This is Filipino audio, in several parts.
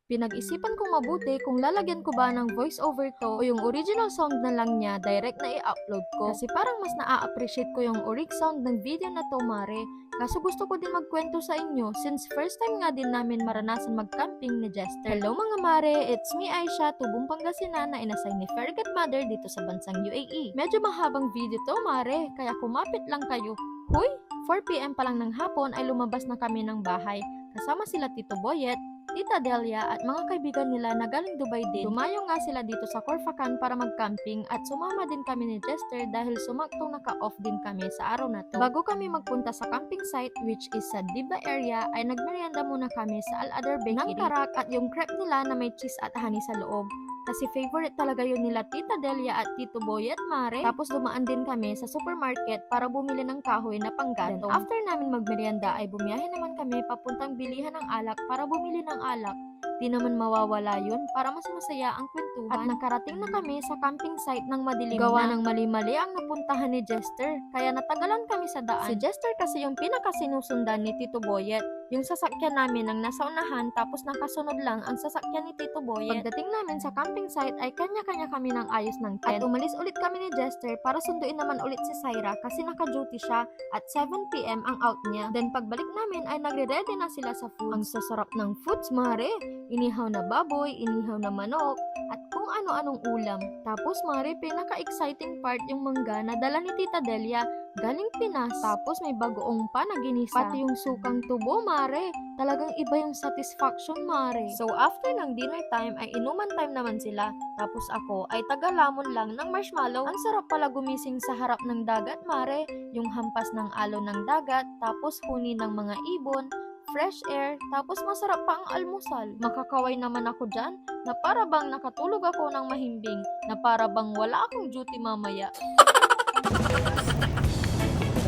Pinag-isipan kong mabuti kung lalagyan ko ba ng voice over to o yung original sound na lang niya direct na i-upload ko. Kasi parang mas na-appreciate ko yung orig sound ng video na to, mare. Kaso gusto ko din magkwento sa inyo since first time nga din namin maranasan mag-camping ni Jester. Hello mga mare, it's me Aisha, tubong Pangasinan na inassign ni Fairy Godmother dito sa bansang UAE. Medyo mahabang video to, mare, kaya kumapit lang kayo. Huy! 4 PM pa lang ng hapon ay lumabas na kami ng bahay. Kasama sila Tito Boyet, Tita Delia at mga kaibigan nila na galing Dubai din. Dumayo nga sila dito sa Corfacan para mag-camping at sumama din kami ni Jester dahil sumaktong naka-off din kami sa araw na to. Bago kami magpunta sa camping site which is sa Diba area ay nagmerienda muna kami sa Al-Adar Bakery ng karak at yung crepe nila na may cheese at honey sa loob. Kasi favorite talaga yun nila Tita Delia at Tito Boy at Mare. Tapos dumaan din kami sa supermarket para bumili ng kahoy na panggatong. After namin magmerienda ay bumiyahe naman kami papuntang bilihan ng alak para bumili ng alak. Di naman mawawala yun para mas masaya ang kwentuhan. At nakarating na kami sa camping site ng madilim gawa ng mali-mali ang napuntahan ni Jester. Kaya natagalan kami sa daan. Si Jester kasi yung pinakasinusundan ni Tito Boyet. Yung sasakyan namin ang nasa unahan tapos nakasunod lang ang sasakyan ni Tito Boyet. Pagdating namin sa camping site ay kanya-kanya kami ng ayos ng tent. At umalis ulit kami ni Jester para sunduin naman ulit si Syra kasi naka-duty siya at 7 PM ang out niya. Then pagbalik namin ay nagre-ready na sila sa food. Ang sasarap ng foods, mare. Inihaw na baboy, inihaw na manok, at kung ano-anong ulam. Tapos mare, pinaka-exciting part yung mangga na dala ni Tita Delia galing Pinas. Tapos may bagoong pa na ginisa. Pati yung sukang tubo, mare. Talagang iba yung satisfaction, mare. So after ng dinner time ay inuman time naman sila. Tapos ako ay taga-lamon lang ng marshmallow. Ang sarap pala gumising sa harap ng dagat, mare. Yung hampas ng alon ng dagat, tapos huni ng mga ibon, fresh air, tapos masarap pa ang almusal. Makakaway naman ako dyan, na para bang nakatulog ako ng mahimbing, na para bang wala akong duty mamaya.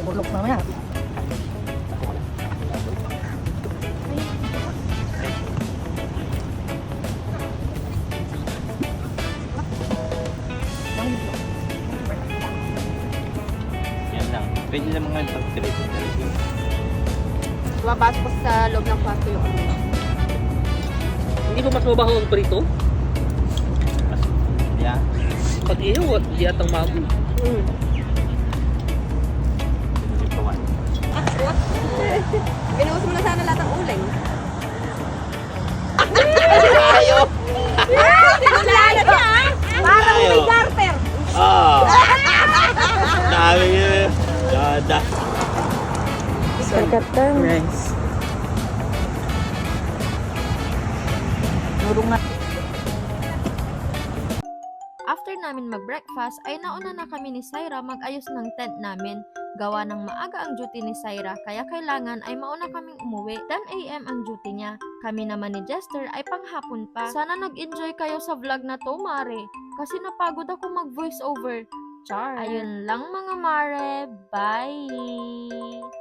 Bulok mamaya. Yan lang. Pwede na mga pag-trip. Lumabas pa sa loob ng kwarto yung ano. Hindi ba mas mabaho ang prito? Yeah. Pag iyo, di atang mago. Binuhos mo na sana lahat ng uling. Ayaw! Sinulala ka! Parang may garter! Ah! Dami yun. Ganda. Nice. Nurong na. After namin mag-breakfast ay nauna na kami ni Syra mag-ayos ng tent namin. Gawa ng maaga ang duty ni Syra kaya kailangan ay mauna kaming umuwi. 10 AM ang duty niya. Kami naman ni Jester ay panghapon pa. Sana nag-enjoy kayo sa vlog na to, mare. Kasi napagod ako mag-voice over. Char. Ayun lang mga mare. Bye!